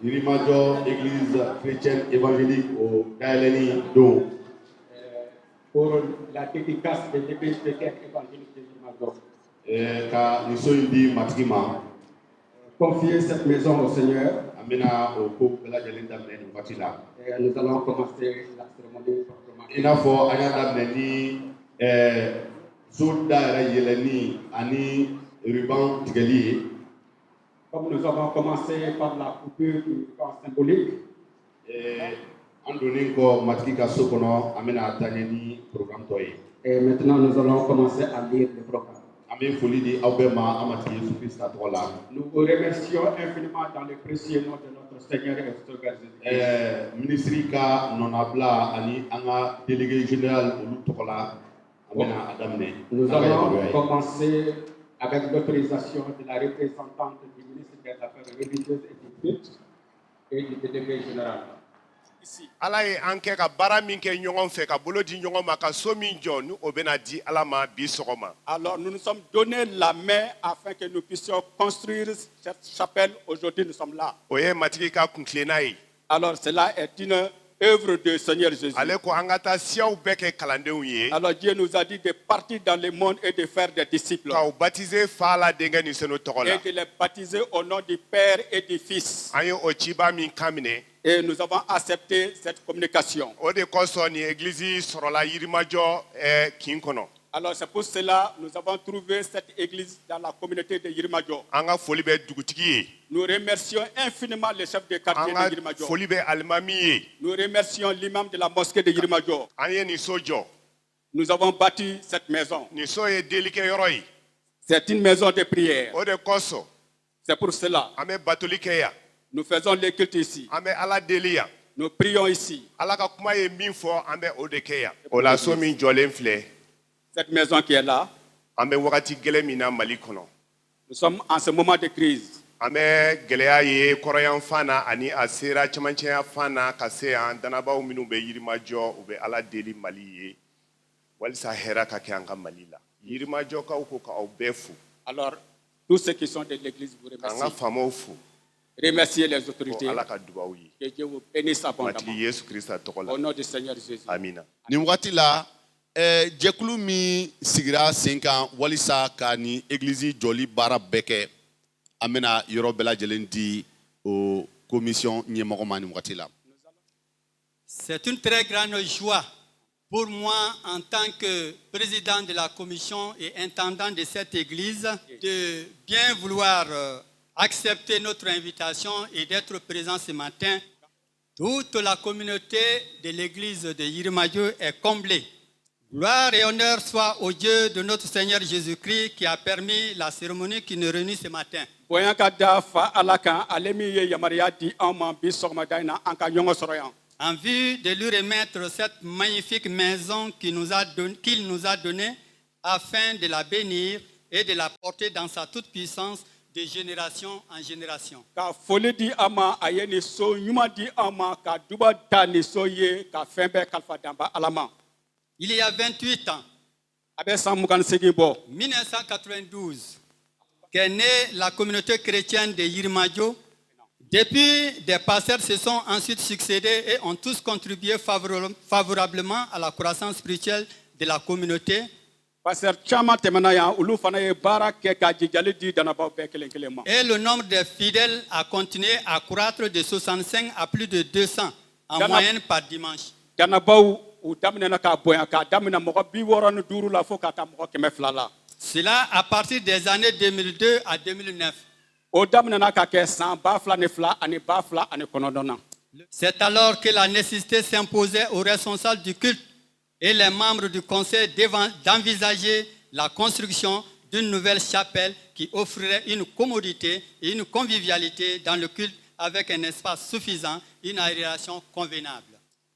Yirimajo Église chrétienne évangélique au Daeleni Do. Pour la dédicace de l'Église chrétienne évangélique de Yirimajo. Ka Nisoindi Matkima. Confier cette maison au Seigneur. Amena au Pope de la Jalinda Men Matila. Et nous allons commencer la cérémonie proprement. Inafo Ayada Meni Zulda Yeleni Ani Ruban Tigali. Comme nous avons commencé par la coupure du ruban symbolique, et maintenant nous allons commencer à lire le programme. Nous vous remercions infiniment dans le précieux nom de notre Seigneur et Sauveur Jésus-Christ. Nous allons commencer avec l'autorisation de la représentante du ministre des Affaires religieuses et du culte et du délégué général. Ici, Allah anke ka bara min ke ɲɔgɔn fɛ ka bolo di ɲɔgɔn ma ka so min jɔ ni o bɛna di Ala ma bi sɔgɔma. Alors nous nous sommes donné la main afin que nous puissions construire cette chapelle. Aujourd'hui nous sommes là. O ye matigi ka kuntilenna ye. Alors cela est une œuvre du Seigneur Jésus. Ale ko an ka taa siyaw bɛɛ kɛ kalandenw ye. Alors Dieu nous a dit de partir dans le monde et de faire des disciples. K'aw baptiser Fa la denkɛ ni senu tɔgɔ la. Et de les baptiser au nom du Père et du Fils. An ye o ciba min kan minɛ. Et nous avons accepté cette communication. O de kosɔn ni église sɔrɔla Yirimajɔ kin kɔnɔ. Alors c'est pour cela que nous avons trouvé cette église dans la communauté de Yirimajo. An ka foli bɛ dugutigi ye. Nous remercions infiniment le chef de quartier de Yirimajo. An ka foli bɛ alimami ye. Nous remercions l'imam de la mosquée de Yirimajo. An ye nin so jɔ. Nous avons bâti cette maison. Nin so ye delikɛyɔrɔ ye. C'est une maison de prière. O de kosɔn. C'est pour cela. An bɛ batoli kɛ yan. Nous faisons les cultes ici. An bɛ Ala deli yan. Nous prions ici. Ala ka kuma ye min fɔ an bɛ o de kɛ yan. O la so min jɔlen filɛ. Cette maison qui est là. An bɛ wagati gɛlɛn min na Mali kɔnɔ. Nous sommes en ce moment de crise. An bɛ gɛlɛya ye kɔrɔyan fan na ani a sera cɛmancɛya fan na ka se yan danabaaw minnu bɛ Yirimajɔ u bɛ Ala deli Mali ye walisa hɛrɛ ka kɛ an ka Mali la. Yirimajɔkaw ko k'aw bɛɛ fo. Alors tous ceux qui sont de l'église vous remercient. An ka faamaw fo. Remerciez les autorités. Ala ka dubaw ye. Que Dieu vous bénisse abondamment. Matigi Yesu Krista tɔgɔ la. Au nom du Seigneur Jésus. Amina. Nin wagati la jɛkulu min sigira sen kan walisa ka ni église jɔli baara bɛɛ kɛ an bɛna yɔrɔ bɛɛ lajɛlen di o commission ɲɛmɔgɔ ma nin wagati la. C'est une très grande joie pour moi en tant que président de la commission et intendant de cette église de bien vouloir accepter notre invitation et d'être présent ce matin. Toute la communauté de l'église de Yirimajo est comblée. Gloire et honneur soit au Dieu de notre Seigneur Jésus-Christ qui a permis la cérémonie qui nous réunit ce matin. En vue de lui remettre cette magnifique maison qu'il nous a donnée afin de la bénir et de la porter dans sa toute-puissance de génération en génération. Il y a 28 ans, 1992, qu'est née la communauté chrétienne de Yirimajo. Depuis, des pasteurs se sont ensuite succédés et ont tous contribué favorablement à la croissance spirituelle de la communauté. Et le nombre de fidèles a continué à croître de 65 à plus de 200 en moyenne par dimanche. Cela à partir des années 2002 à 2009. C'est alors que la nécessité s'imposait aux responsables du culte et les membres du conseil d'envisager la construction d'une nouvelle chapelle qui offrirait une commodité et une convivialité dans le culte avec un espace suffisant, une aération convenable.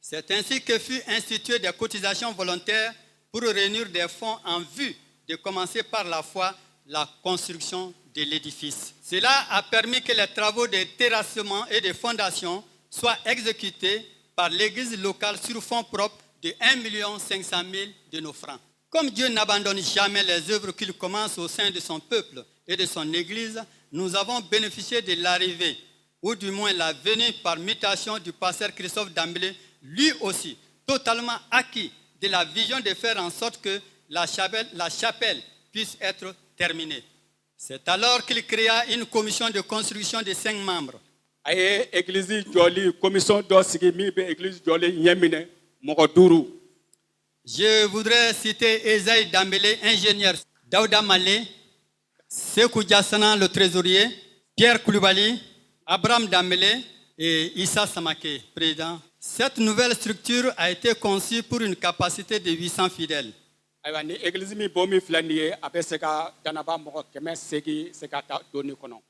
C'est ainsi que fut institué des cotisations volontaires pour réunir des fonds en vue de commencer par la foi la construction de l'édifice. Cela a permis que les travaux de terrassement et de fondation soient exécutés par l'église locale sur fonds propres de 1 500 000 de nos francs. Comme Dieu n'abandonne jamais les œuvres qu'il commence au sein de son peuple et de son église, nous avons bénéficié de l'arrivée, ou du moins la venue par mutation du pasteur Christophe Dambélé, lui aussi totalement acquis de la vision de faire en sorte que la chapelle puisse être terminée. C'est alors qu'il créa une commission de construction de 5 membres. Aye église joli commission do sigi mi be église joli yemine moko duru. Je voudrais citer Esaïe Dambélé, ingénieur, Daouda Malé, Sekou Diassana, le trésorier, Pierre Koulibaly, Abraham Dambélé et Issa Samake, président. Cette nouvelle structure a été conçue pour une capacité de 800 fidèles. Aywa ni église mi bomi flaniye abe seka danaba moko keme segi seka ta doni kono.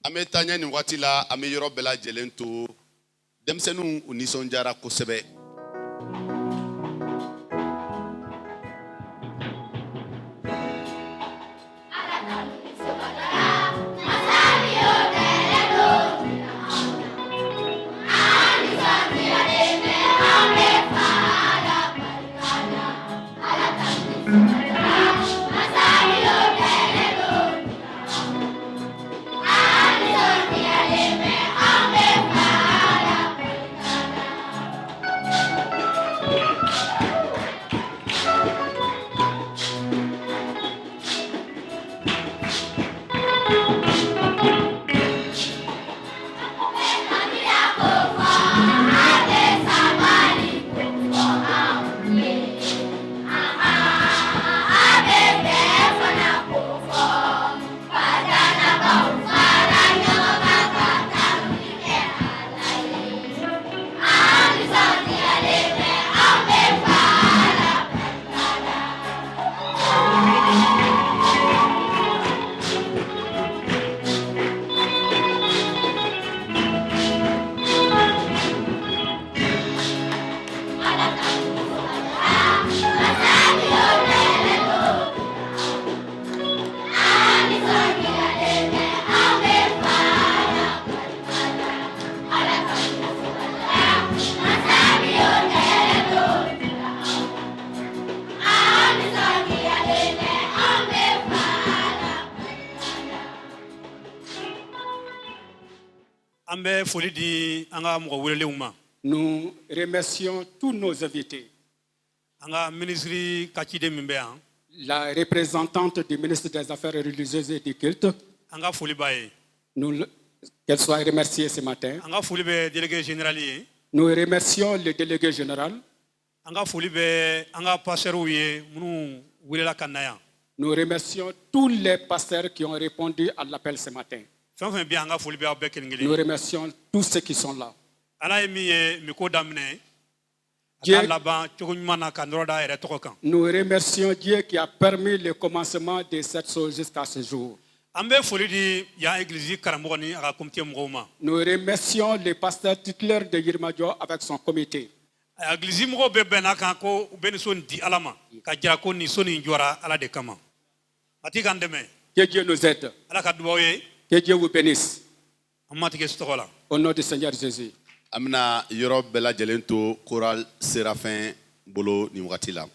An bɛ taa ɲɛ nin waati la an bɛ yɔrɔ bɛɛ lajɛlen to denmisɛnninw u nisɔndiyara kosɛbɛ. Nous remercions tous nos invités. La représentante du ministre des Affaires religieuses et du culte, qu'elle soit remerciée ce matin. Nous remercions le délégué général. Nous remercions tous les pasteurs qui ont répondu à l'appel ce matin. Nous remercions tous ceux qui sont là. Nous remercions Dieu qui a permis le commencement de cette chose jusqu'à ce jour. Nous remercions le pasteur titulaire de Yirimadio avec son comité. Que Dieu nous aide. Que Dieu vous bénisse. Au nom du Seigneur Jésus. Amina yɔrɔ bɛɛ lajɛlen to Choral Séraphin bolo nin wagati la.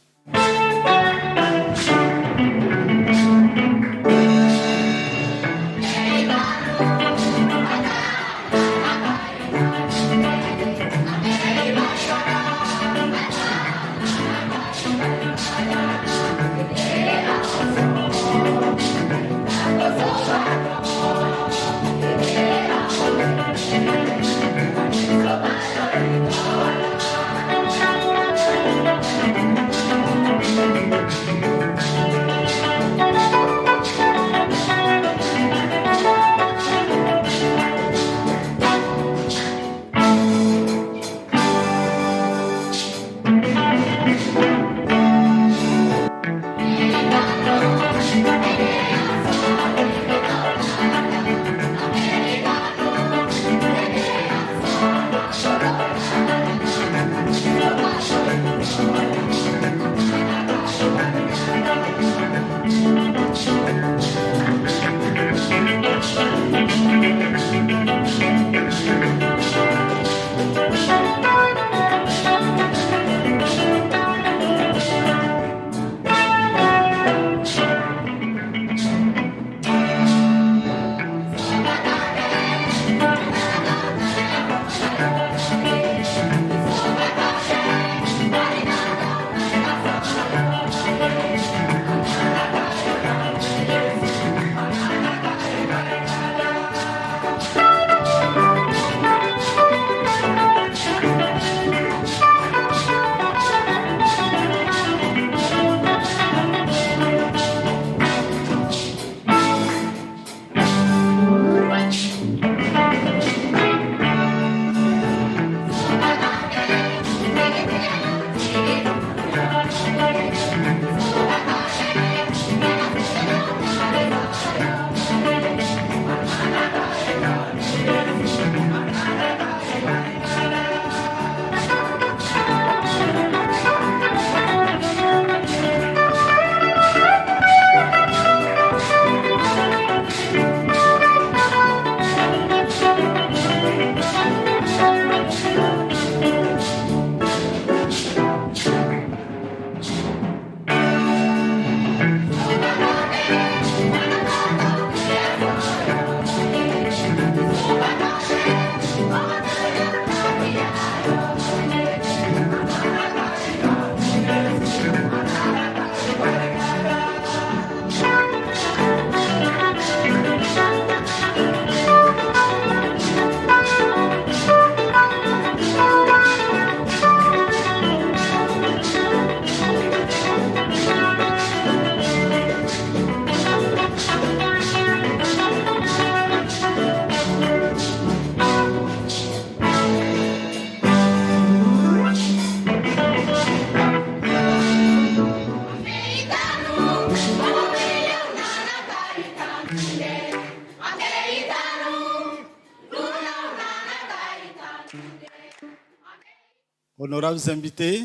honorables invités,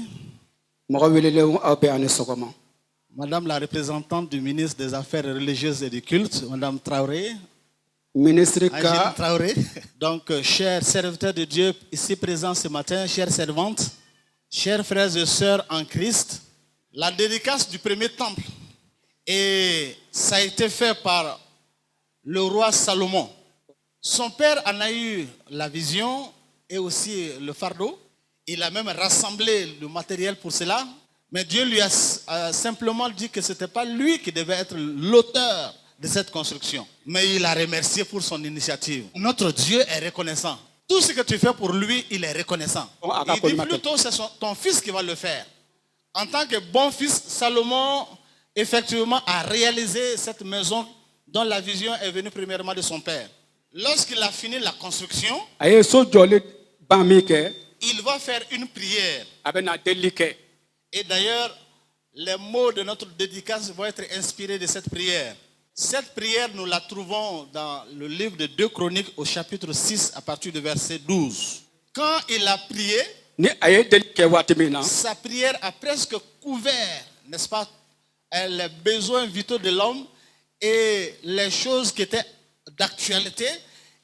mɔgɔ welelenw aw bɛɛ ani sɔgɔma. Madame la représentante du ministre des Affaires religieuses et du culte, Madame Traoré, Ministre Angéline ka Traoré. Donc, chers serviteurs de Dieu ici présents ce matin, chères servantes, chers frères et sœurs en Christ, la dédicace du premier temple, et ça a été fait par le roi Salomon. Son père en a eu la vision et aussi le fardeau. Il a même rassemblé le matériel pour cela. Mais Dieu lui a simplement dit que ce n'était pas lui qui devait être l'auteur de cette construction. Mais il a remercié pour son initiative. Notre Dieu est reconnaissant. Tout ce que tu fais pour lui, il est reconnaissant. Il dit plutôt c'est ton fils qui va le faire. En tant que bon fils, Salomon, effectivement, a réalisé cette maison dont la vision est venue premièrement de son père. Lorsqu'il a fini la construction, a ye so jɔli ban min kɛ il va faire une prière. a bɛ na delili kɛ. Et d'ailleurs, les mots de notre dédicace vont être inspirés de cette prière. Cette prière, nous la trouvons dans le livre de 2 Chroniques au chapitre 6 à partir du verset 12. Quand il a prié, Ni a ye delili kɛ waati min na sa prière a presque couvert, n'est-ce pas, les besoins vitaux de l'homme et les choses qui étaient d'actualité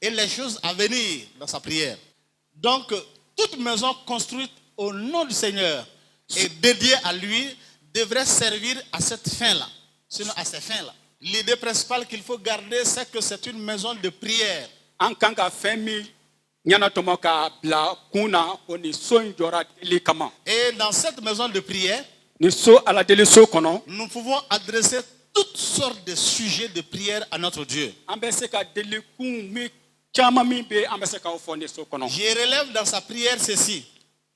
et les choses à venir dans sa prière. Donc, toute maison construite au nom du Seigneur et dédiée à lui devrait servir à cette fin-là, sinon à ces fins-là. L'idée principale qu'il faut garder, c'est que c'est une maison de prière. an kan ka fɛn min ɲɛnatɔmɔ k'a bila kun na ko nin so in jɔra delili kama. Et dans cette maison de prière, Ni so aladeliso kɔnɔ nous pouvons adresser toutes sortes de sujets de prière à notre Dieu. an bɛ se ka delili kun min caman min bɛ an bɛ se k'o fɔ nin so kɔnɔ. Je relève dans sa prière ceci.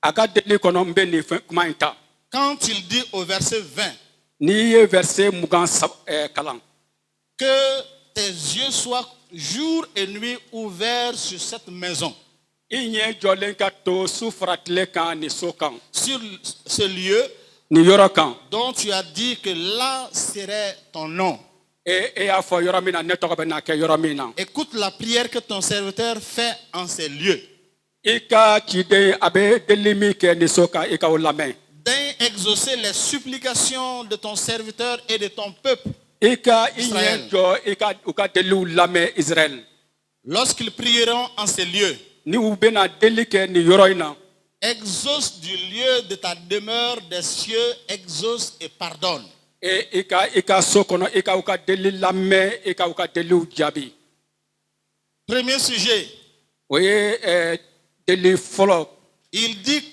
A ka delili kɔnɔ n bɛ nin fɛn kuma in ta. Quand il dit au verset 20 N'i ye verset 20 kalan que tes yeux soient jour et nuit ouverts sur cette maison, i ɲɛ jɔlen ka to su fara tile kan nin so kan sur ce lieu nin yɔrɔ kan. dont tu as dit que là serait ton nom. E y'a fɔ yɔrɔ min na ne tɔgɔ bɛ na kɛ yɔrɔ min na. Écoute la prière que ton serviteur fait en ces lieux. I ka ciden a bɛ delili min kɛ nin so kan i ka o lamɛn. Daigne exaucer les supplications de ton serviteur et de ton peuple. I ɲɛ jɔ u ka deliliw lamɛn Israël. Lorsqu'ils prieront en ces lieux, Ni u bɛna delili kɛ nin yɔrɔ in na. exauce du lieu de ta demeure des cieux, exauce et pardonne. I ka so kɔnɔ i ka u ka delili lamɛn i ka u ka deliliw jaabi. Premier sujet, O ye delili fɔlɔ. il dit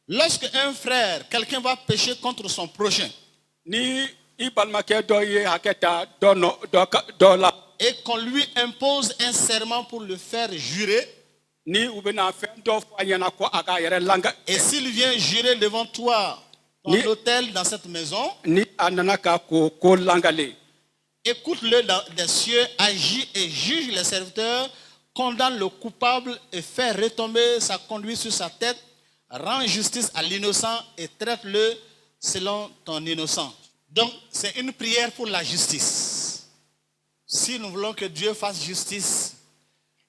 lorsque un frère, quelqu'un va pécher contre son prochain, Ni i balimakɛ dɔ ye hakɛ ta dɔ la. et qu'on lui impose un serment pour le faire jurer, Ni u bɛna fɛn dɔ fɔ a ɲɛna ko a k'a yɛrɛ langa. et s'il vient jurer devant toi, ton hôtel dans cette maison, Ni a nana ka ko langale. écoute-le des cieux, agis et juge les serviteurs, condamne le coupable et fait retomber sa conduite sur sa tête, rends justice à l'innocent et traite-le selon ton innocence. Donc, c'est une prière pour la justice. Si nous voulons que Dieu fasse justice,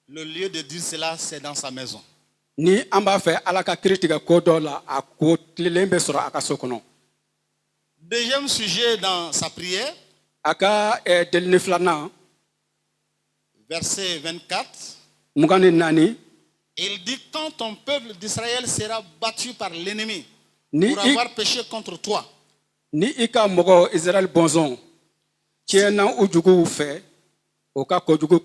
le lieu de dire cela, c'est dans sa maison. Ni an b'a fɛ ala ka kiiri tigɛ ko dɔ la a ko tilelen bɛ sɔrɔ a ka so kɔnɔ. Deuxième sujet dans sa prière, A ka delili filanan verset 24, 24. il dit quand ton peuple d'Israël sera battu par l'ennemi Ni pour avoir péché contre toi, Ni i ka mɔgɔ Israël bɔnsɔn tiɲɛna u juguw fɛ o ka kojugu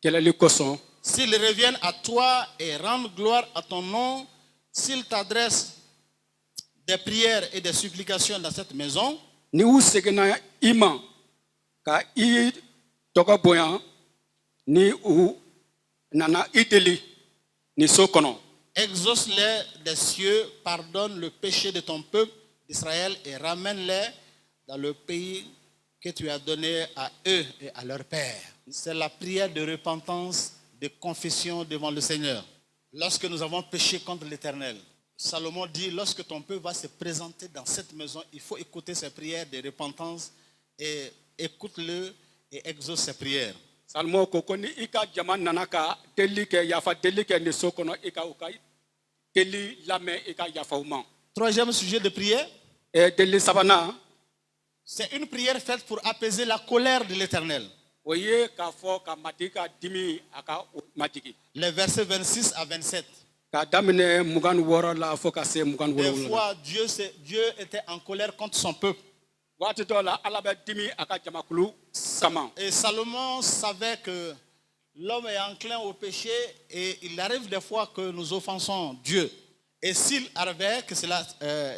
kɛlɛli kosɔn. s'ils reviennent à toi et rendent gloire à ton nom, s'ils t'adressent des prières et des supplications dans cette maison, Ni u seginna i ma ka i tɔgɔ bonya ni u nana i deli ni so kɔnɔ. exauce-les des cieux, pardonne le péché de ton peuple d'Israël et ramène-les dans le pays que tu as donné à eux et à leur père. C'est la prière de repentance, de confession devant le Seigneur. Lorsque nous avons péché contre l'Éternel, Salomon dit, lorsque ton peuple va se présenter dans cette maison, il faut écouter ses prières de repentance et écoute-le et exauce ses prières. Salomo ko ko ni i ka jama nana ka delili kɛ yafa delili kɛ nin so kɔnɔ i ka u ka deli lamɛn i ka yafa u ma. Troisième sujet de prière, Deli sabanan c'est une prière faite pour apaiser la colère de l'Éternel. o ye k'a fɔ ka matigi ka dimi a ka o majigi. Les versets 26 à 27. K'a daminɛ 26 la fɔ ka se 27 Des la. fois, Dieu était en colère contre son peuple. Waati dɔw la Ala bɛ dimi a ka jamakulu kama. Et Salomon savait que l'homme est enclin au péché et il arrive des fois que nous offensons Dieu. Et s'il arrivait que cela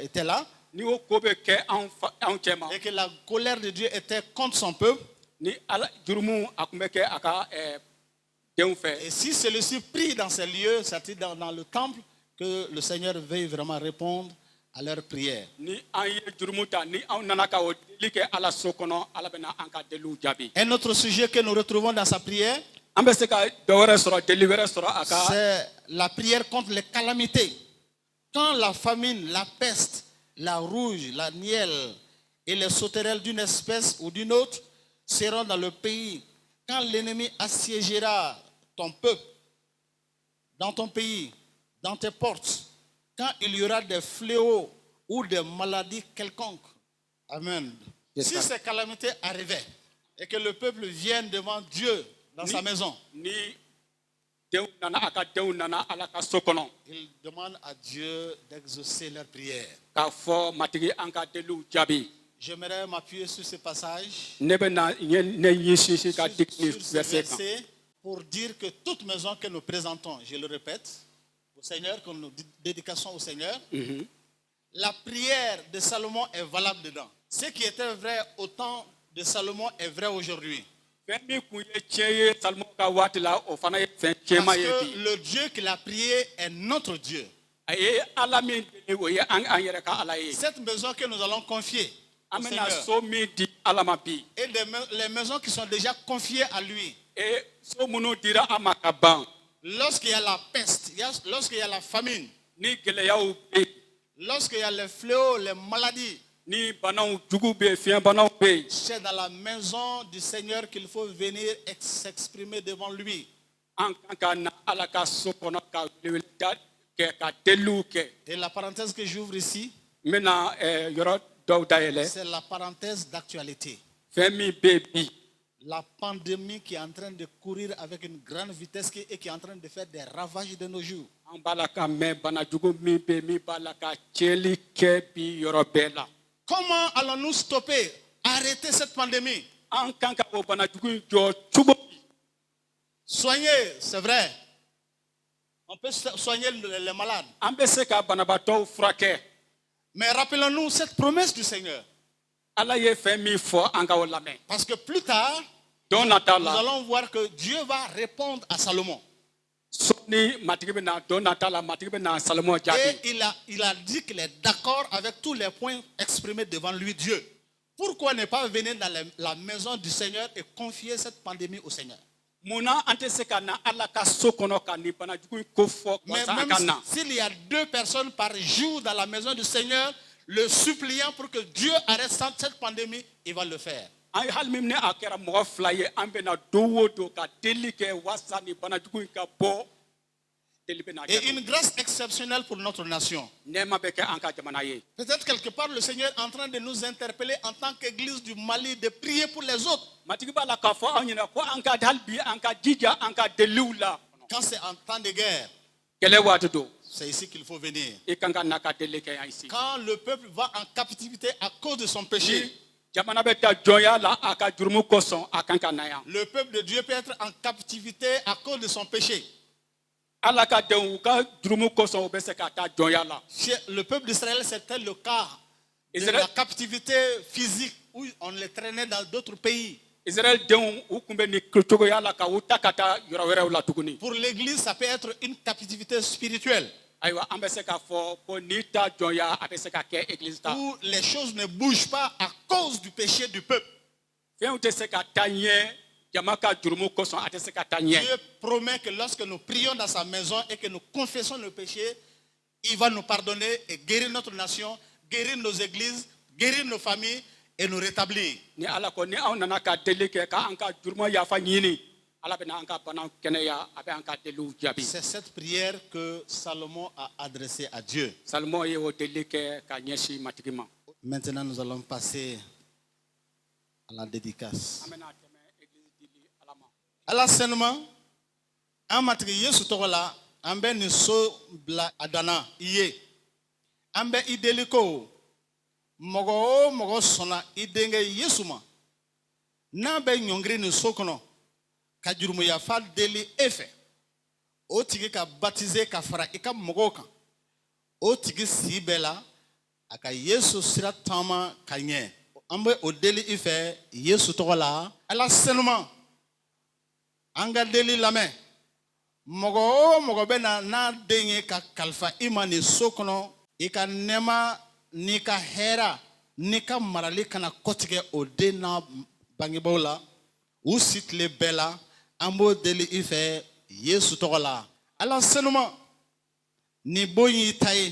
était là, Ni o ko bɛ kɛ anw cɛ ma. et que la colère de Dieu était contre son peuple, Ni Ala jurumu a tun bɛ kɛ a ka denw fɛ. et si celui-ci prie dans ces lieux, c'est-à-dire dans le temple, que le Seigneur veuille vraiment répondre à leurs prières. Ni an ye jurumu ta ni anw nana ka o deli kɛ Ala so kɔnɔ Ala bɛna an ka deliw jaabi. Un autre sujet que nous retrouvons dans sa prière, An bɛ se ka dɔ wɛrɛ sɔrɔ deli wɛrɛ sɔrɔ a ka. c'est la prière contre les calamités. Quand la famine, la peste, la rouge, la nielle et les sauterelles d'une espèce ou d'une autre seront dans le pays, quand l'ennemi assiégera ton peuple, dans ton pays, dans tes portes, quand il y aura des fléaux ou des maladies quelconques. Amen. Yes, Si sir. ces calamités arrivaient et que le peuple vienne devant Dieu dans sa maison, Ni denw nana a ka denw nana Ala ka so kɔnɔ ils demandent à Dieu d'exaucer leurs prières. k'a fɔ matigi an ka deliw jaabi. J'aimerais m'appuyer sur ce passage, Ne bɛ na ne ɲɛ sinsin ka sur digi ce verset kan. verset, pour dire que toute maison que nous présentons, je le répète, au Seigneur, que nous dédications au Seigneur, la prière de Salomon est valable dedans. Ce qui était vrai au temps de Salomon est vrai aujourd'hui. Fɛn min kun ye tiɲɛ ye Salomo ka waati la o fana ye fɛn Parce cɛman ye que bi. le Dieu qu'il a prié est notre Dieu. A ye Ala min deli o ye an yɛrɛ ka Ala ye. Cette maison que nous allons confier au An bɛna Seigneur, so min di Ala ma bi. et les maisons qui sont déjà confiées à lui, So minnu dira an ma ka ban. lorsqu'il y a la peste, lorsqu'il y a la famine, Ni gɛlɛyaw bɛ yen, lorsqu'il y a les fléaux, les maladies, ni banaw jugu bɛ yen, fiɲɛ banaw bɛ yen. c'est dans la maison du Seigneur qu'il faut venir s'exprimer devant lui. An kan ka na Ala ka so kɔnɔ ka weleweleda kɛ ka deliw kɛ. Et la parenthèse que j'ouvre ici, N bɛna yɔrɔ dɔw dayɛlɛ. c'est la parenthèse d'actualité. Fɛn min bɛ yen bi. La pandémie qui est en train de courir avec une grande vitesse et qui est en train de faire des ravages de nos jours. An b'a la ka mɛn bana jugu min bɛ yen min b'a la ka tiɲɛli kɛ bi yɔrɔ bɛɛ la. Comment allons-nous stopper, arrêter cette pandémie? An kan ka o bana jugu in jɔ cogo di? Soigner, c'est vrai. On peut soigner les malades. An bɛ se ka banabaatɔw furakɛ. Mais rappelons-nous cette promesse du Seigneur. Ala ye fɛn min fɔ an ka o lamɛn. Parce que plus tard, Don nata nous la allons voir que Dieu va répondre à Salomon. sɔɔni matigi bɛ na don nata la matigi bɛ na Salomo Et jaabi. il a dit qu'il est d'accord avec tous les points exprimés devant lui, Dieu. Pourquoi ne pas venir dans la maison du Seigneur et confier cette pandémie au Seigneur? Munna an tɛ se ka na Ala ka so kɔnɔ ka nin bana jugu in ko fɔ Mais walasa an ka même na. s'il y a 2 personnes par jour dans la maison du Seigneur, le suppliant pour que Dieu arrête cette pandémie, il va le faire. An ye hali min ni a kɛra mɔgɔ 2 ye an bɛ na don o don ka deli kɛ walasa nin bana jugu in ka bɔ. Deli bɛ na Et kɛ. une grâce exceptionnelle pour notre nation. Nɛɛma bɛ kɛ an ka jamana ye. Peut-être quelque part le Seigneur est en train de nous interpeller en tant qu'Église du Mali de prier pour les autres. Matigi b'a la k'a fɔ an ɲɛna ko an ka hali bi an ka jija an ka deliw la. Quand c'est en temps de guerre, Kɛlɛ waati don c'est ici qu'il faut venir. i kan ka na ka deli kɛ yan ici. Quand le peuple va en captivité à cause de son péché, Ni jamana bɛ taa jɔnya la a ka jurumu kosɔn a kan ka na yan. le peuple de Dieu peut être en captivité à cause de son péché. Ala ka denw u ka jurumu kosɔn u bɛ se ka taa jɔnya la. Chez le peuple d'Israël, c'était le cas de Israël- la captivité physique où on les traînait dans d'autres pays. Israël denw u kun bɛ nin cogoya la ka u ta ka taa yɔrɔ wɛrɛw la tuguni. Pour l'Église, ça peut être une captivité spirituelle Ayiwa an bɛ se k'a fɔ ko n'i ta jɔnya a bɛ se ka kɛ église ta. où les choses ne bougent pas à cause du péché du peuple. Fɛnw tɛ se ka taa ɲɛ jama ka jurumu kosɔn a tɛ se ka taa ɲɛ. Dieu promet que lorsque nous prions dans sa maison et que nous confessons nos péchés, il va nous pardonner et guérir notre nation, guérir nos églises, guérir nos familles et nous rétablir. Ni Ala ko ni anw nana ka deli kɛ k'an ka juruma yafa ɲini C'est cette prière que Salomon a adressée à Dieu. Maintenant, nous allons passer à la dédicace. À l'enseignement, en matri Yesu togola, ambe ni so bla adana iye. Ambe ideliko mogo sona idenge Yesu ma. Nambe nyongri ni so kono. Kajurumu ya fa deli efe. O tigi ka baptiser ka fara ika mogo kan. O tigi si bela aka Yesu sira tama kanye. Ambe o deli ife Yesu togola. À l'enseignement, anga deli lame. Mogo bena na denye ka kalfa imani sokono ika nema nika hera nika marali kana kotige ode na bangibola usitle bela ambo deli ife Yesu togola. À l'enseignement ni boyi tai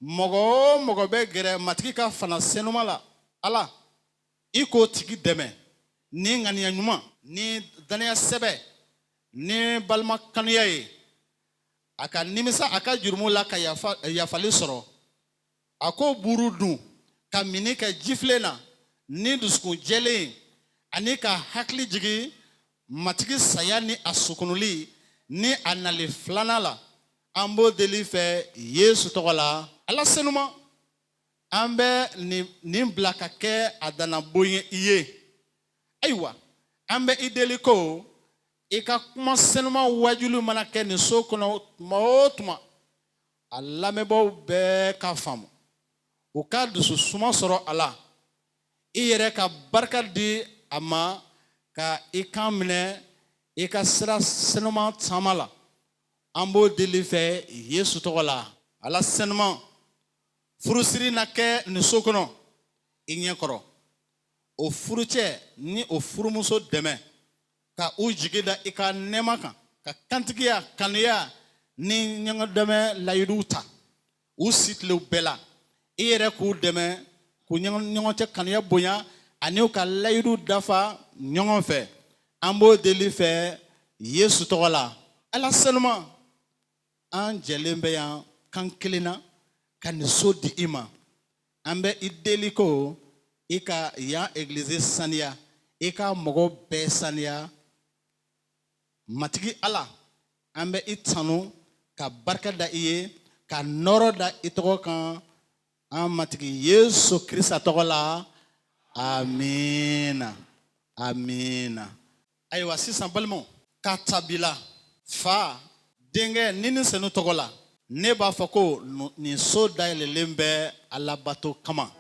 mogo be gere matika fana senuma la ala iko tigi deme ni ngani nyuma ni dania sebe ni balma kanuya aka nimisa aka jurumu la ka yafali soro ako burudu ka mini ka jiflena ni dusku jele ani ka hakli jigi matigi sayani asukunuli ni anali flanala ambo deli fe Yesu togola. Ala senuma ambe ni blaka ke adana boye iye aywa ambe ideliko ika kuma senuma wajulu manake ni sokono maotuma alamebo be ka famu o ka dusu suma soro ala iyere ka barka di ama ka ikamne ika sira senuma tamala ambo delife Yesu togola. Ala senuma furusiri na ke ni sokono inye koro o furuche ni o furumuso deme ka ujigida ika nemaka ka kantigia kanuya ni nyanga deme layuduta usitle bela iyere ku deme ku nyanga te kanuya bonya ani ka layudu dafa nyanga fe ambo delife Yesu togola. Ala senuma an jelembe ya kankelina kan so di ima ambe ideliko ika ya église sania ika mogo be sania matigi ala ambe itanu ka barka da iye ka noro da itogo kan an matigi Yesu Krista togola. Amina amina. Aywa sisan balmo ka tabila fa denge nini senu togola ne b'a fɔ ko nin so dayɛlɛlen bɛ alabato kama.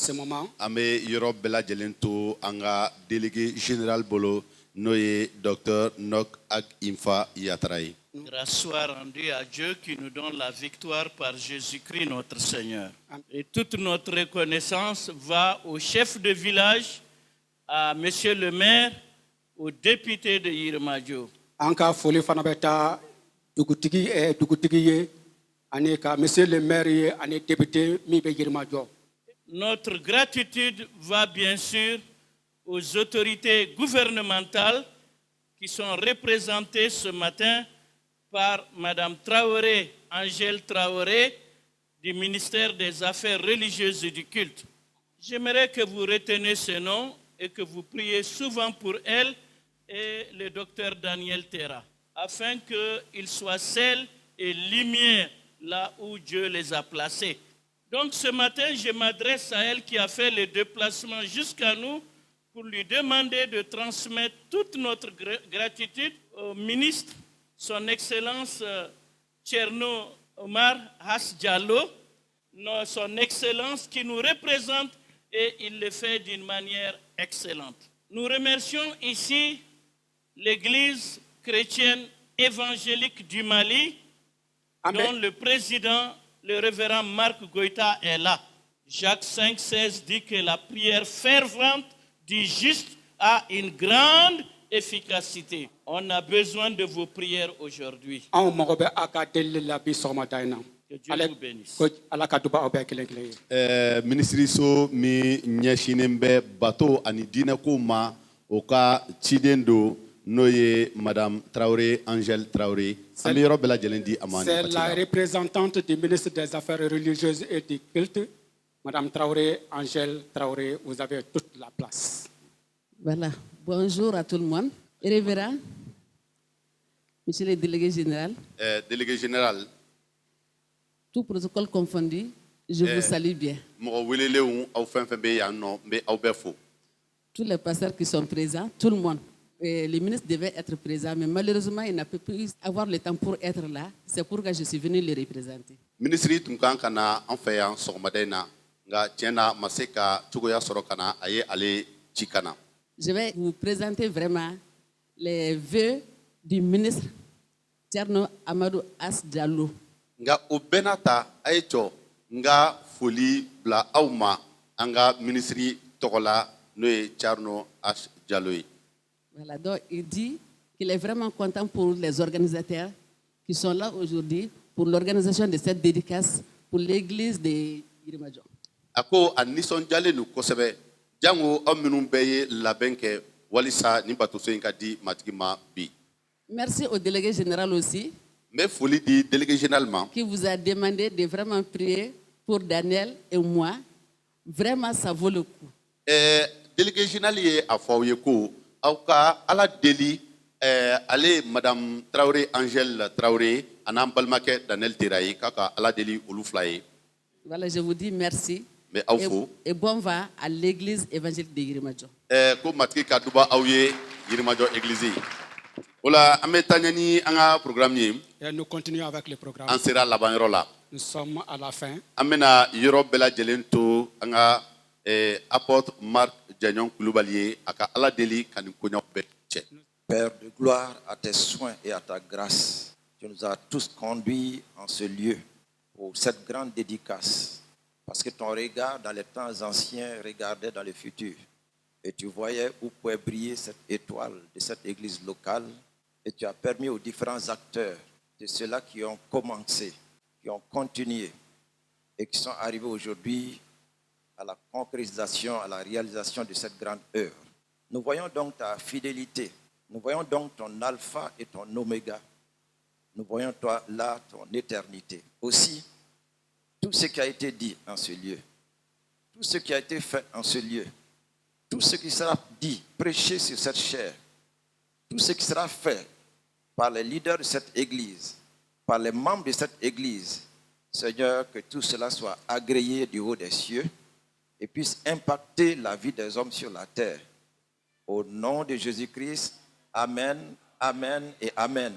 ce moment. Ame yoro bela jelento anga délégué général bolo noye docteur Nok Ak Imfa Yatraï. Grâce soit rendue à Dieu qui nous donne la victoire par Jésus-Christ notre Seigneur. Et toute notre reconnaissance va au chef de village, à monsieur le maire, au député de Yirimadio. Anka foli fana beta dugutigi ye ani ka monsieur le maire ye ani député mi be Yirimadio. Notre gratitude va bien sûr aux autorités gouvernementales qui sont représentées ce matin par Madame Traoré, Angèle Traoré, du ministère des Affaires religieuses et du culte. J'aimerais que vous reteniez ce nom et que vous priez souvent pour elle et le docteur Daniel Terra, afin qu'ils soient sel et lumière là où Dieu les a placés. Donc ce matin, je m'adresse à elle qui a fait le déplacement jusqu'à nous pour lui demander de transmettre toute notre gratitude au ministre, son Excellence Tcherno Omar Has Diallo, son Excellence qui nous représente et il le fait d'une manière excellente. Nous remercions ici l'Église chrétienne évangélique du Mali, dont le président, le révérend Marc Goïta, est là. Jacques 5,16 dit que la prière fervente du juste a une grande efficacité. On a besoin de vos prières aujourd'hui. Que Dieu vous bénisse. Ministre so mi nyashinen bɛ bato ani dinako ma o ka ciden do n'o ye Madame Traoré, Angèle Traoré. An bɛ yɔrɔ bɛɛ lajɛlen di a ma. C'est la représentante du ministre des Affaires religieuses et du culte, Madame Traoré, Angèle Traoré. Vous avez toute la place. Voilà. Bonjour à tout le monde. Révérend, Monsieur le délégué général. Délégué général. Tout protocole confondu, je vous salue bien. Tous les pasteurs qui sont présents, tout le monde. Le ministre devait être présent, mais malheureusement, il n'a pas pu avoir le temps pour être là. C'est pourquoi je suis venu le représenter. Ministre, je vais vous présenter vraiment les vœux du ministre Tcherno Amadou As Diallo. Nga o benata ayecho nga foli bla awma anga ministri tokola noé Tcherno As Diallo. Voilà, donc il dit qu'il est vraiment content pour les organisateurs qui sont là aujourd'hui pour l'organisation de cette dédicace pour l'église de Yirimadio. Ako anison jale nu kosebe jango aminu beye labenke walisa ni batoso inka di matigima bi. Merci au délégué général aussi. Mais folie dit délégué généralement qui vous a demandé de vraiment prier pour Daniel et moi. Vraiment, ça vaut le coup. Délégué général a fawye ko auka ala deli ale Madame Traoré, Angèle Traoré anam balmake Daniel Teraï kaka ala deli oluflaye. Voilà, je vous dis merci. Mais et bon va à l'église évangélique de Yirimadio. Ko matki kaduba awye Yirimadio église. Ola ametanyani anga programme yi. Et nous continuons avec le programme. En sera la banro la. Nous sommes à la fin. Amena yoro bela jelento anga apôtre Marc Diagnon Koulibaly aka ala deli kan konyo beche. Père de gloire, à tes soins et à ta grâce, tu nous as tous conduits en ce lieu pour cette grande dédicace. Parce que ton regard dans les temps anciens regardait dans le futur. Et tu voyais où pouvait briller cette étoile de cette église locale. Et tu as permis aux différents acteurs de ceux-là qui ont commencé, qui ont continué et qui sont arrivés aujourd'hui à la concrétisation, à la réalisation de cette grande œuvre. Nous voyons donc ta fidélité. Nous voyons donc ton alpha et ton oméga. Nous voyons toi là, ton éternité. Aussi, tout ce qui a été dit en ce lieu, tout ce qui a été fait en ce lieu, tout ce qui sera dit, prêché sur cette chaire, tout ce qui sera fait par les leaders de cette église, par les membres de cette église, Seigneur, que tout cela soit agréé du haut des cieux et puisse impacter la vie des hommes sur la terre. Au nom de Jésus-Christ, Amen, Amen et Amen.